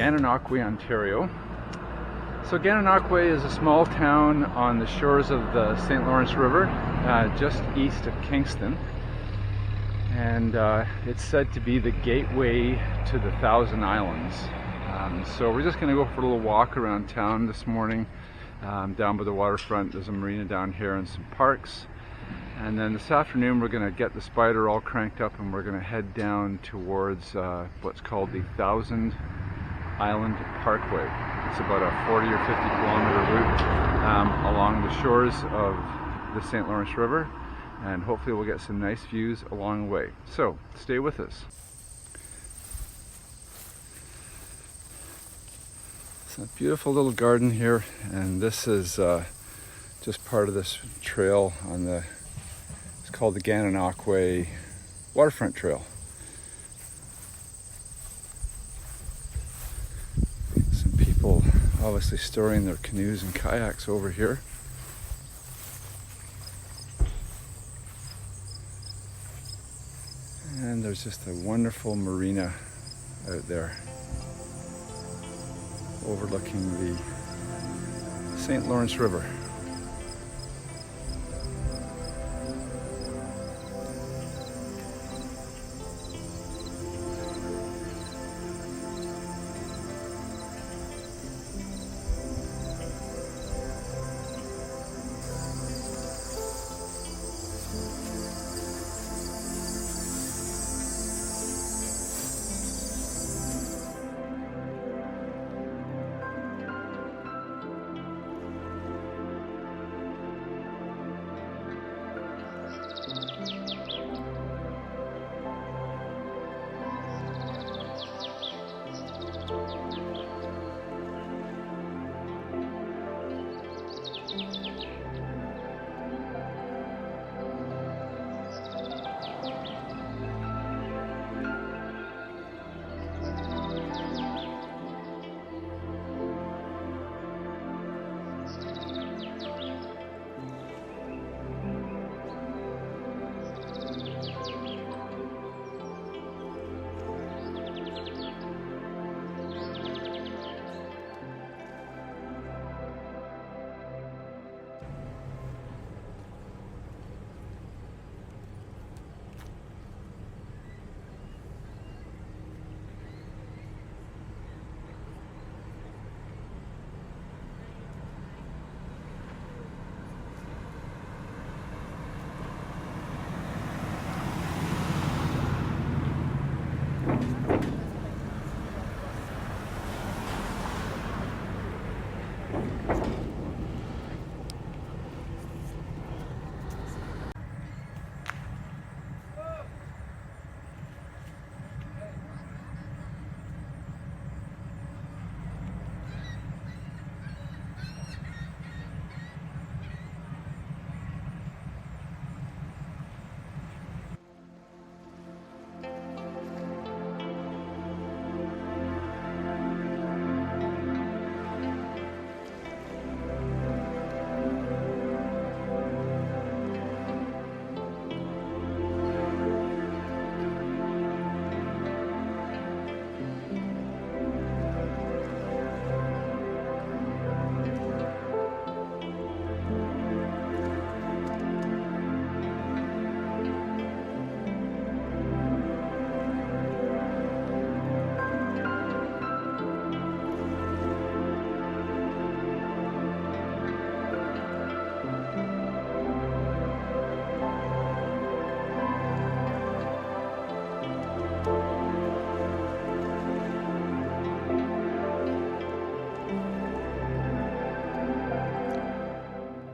Gananoque, Ontario. So Gananoque is a small town on the shores of the St. Lawrence River, just east of Kingston. And it's said to be the gateway to the Thousand Islands. So we're just going to go for a little walk around town this morning. Down by the waterfront, there's a marina down here and some parks. And then this afternoon we're going to get the Spyder all cranked up and we're going to head down towards what's called the Thousand Island Parkway. It's about a 40 or 50 kilometer route along the shores of the St. Lawrence River, and hopefully we'll get some nice views along the way. So stay with us. It's a beautiful little garden here, and this is just part of this trail on the, it's called the Gananoque Waterfront Trail. Some people obviously storing their canoes and kayaks over here. And there's just a wonderful marina out there overlooking the St. Lawrence River.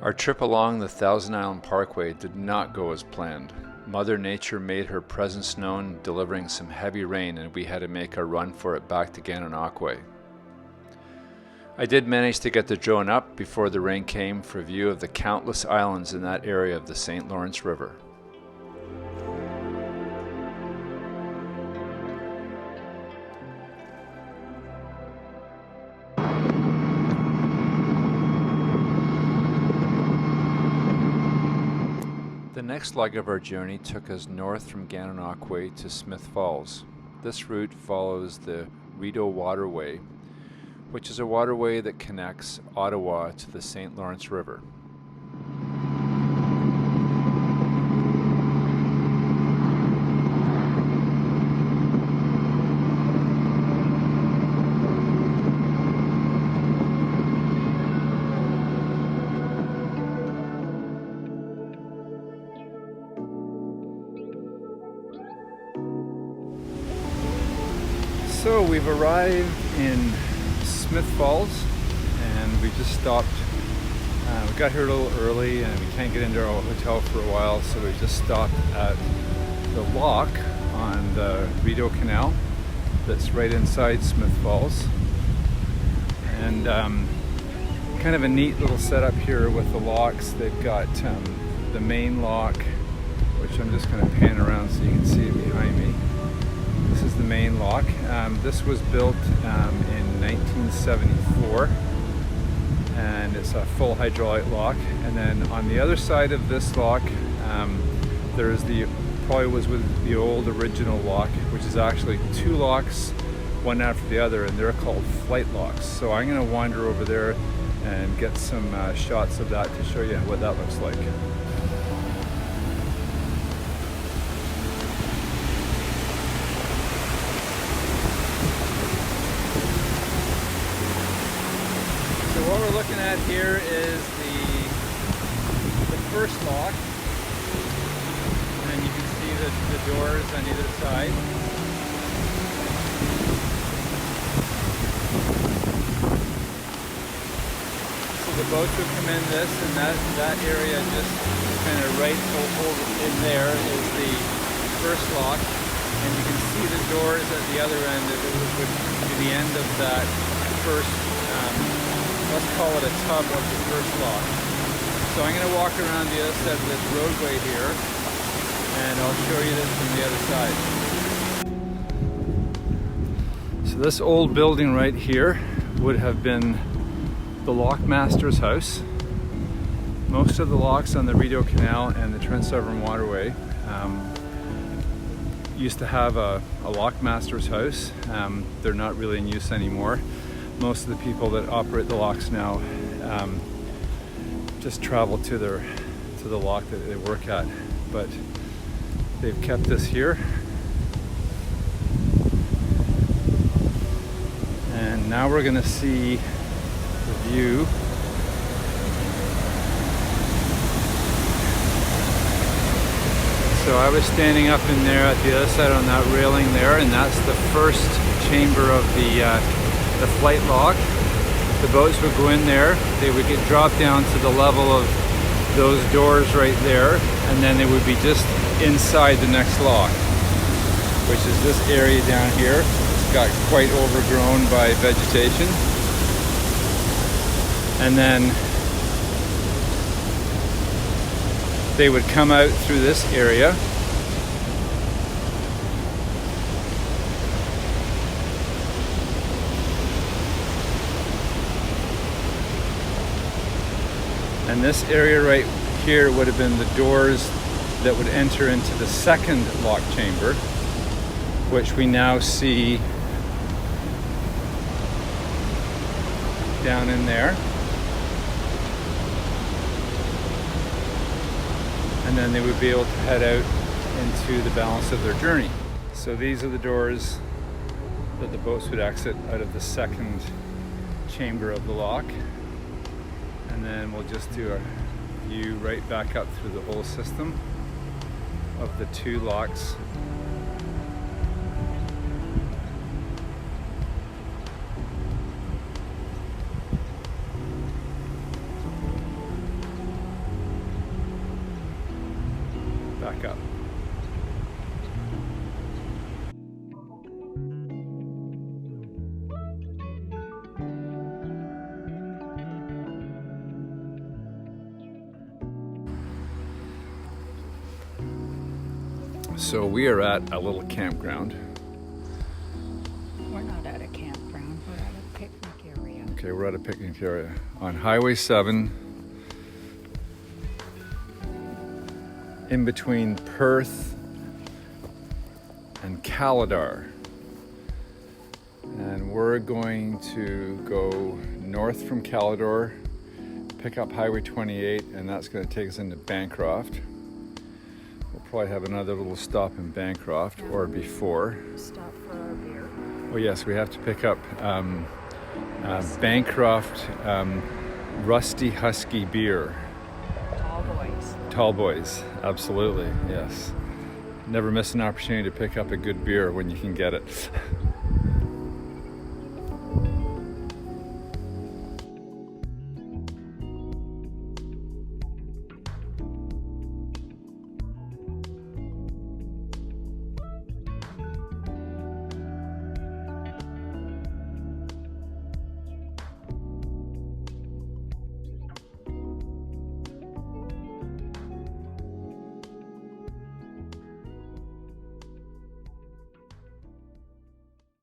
Our trip along the Thousand Island Parkway did not go as planned. Mother Nature made her presence known, delivering some heavy rain, and we had to make a run for it back to Gananoque. I did manage to get the drone up before the rain came for a view of the countless islands in that area of the St. Lawrence River. The next leg of our journey took us north from Gananoque to Smith Falls. This route follows the Rideau Waterway which is a waterway that connects Ottawa to the St. Lawrence River. So we've arrived in Smith Falls, and we just stopped. We got here a little early and we can't get into our hotel for a while, so we just stopped at the lock on the Rideau Canal that's right inside Smith Falls. And kind of a neat little setup here with the locks. They've got the main lock, which I'm just going to pan around so you can see it behind me. This is the main lock. This was built in 1974, and it's a full hydraulic lock. And then on the other side of this lock, there's probably was with the old original lock, which is actually two locks, one after the other, and they're called flight locks. So I'm going to wander over there and get some shots of that to show you what that looks like. What we're looking at here is the first lock, and you can see the doors on either side. So the boats would come in this, and that area just kind of right over in there is the first lock, and you can see the doors at the other end. It would be the end of that first let's call it a tub of the first lock. So I'm going to walk around the other side of this roadway here, and I'll show you this from the other side. So this old building right here would have been the lockmaster's house. Most of the locks on the Rideau Canal and the Trent Severn Waterway used to have a lockmaster's house. They're not really in use anymore. Most of the people that operate the locks now just travel to the lock that they work at, but they've kept this here. And now we're going to see the view. So I was standing up in there at the other side on that railing there, and that's the first chamber of the flight lock. The boats would go in there, they would get dropped down to the level of those doors right there, and then they would be just inside the next lock, which is this area down here. It's got quite overgrown by vegetation. And then they would come out through this area. And this area right here would have been the doors that would enter into the second lock chamber, which we now see down in there. And then they would be able to head out into the balance of their journey. So these are the doors that the boats would exit out of the second chamber of the lock. And then we'll just do a view right back up through the whole system of the two locks. Back up. So we are at a little campground. We're not at a campground, we're at a picnic area. Okay, we're at a picnic area on Highway 7 in between Perth and Calidar. And and we're going to go north from Calidore, pick up Highway 28, and that's going to take us into Bancroft. We'll probably have another little stop in Bancroft or before. Stop for our beer. Oh yes, we have to pick up Bancroft Rusty Husky beer. Tall boys. Tall boys, absolutely, yes. Never miss an opportunity to pick up a good beer when you can get it.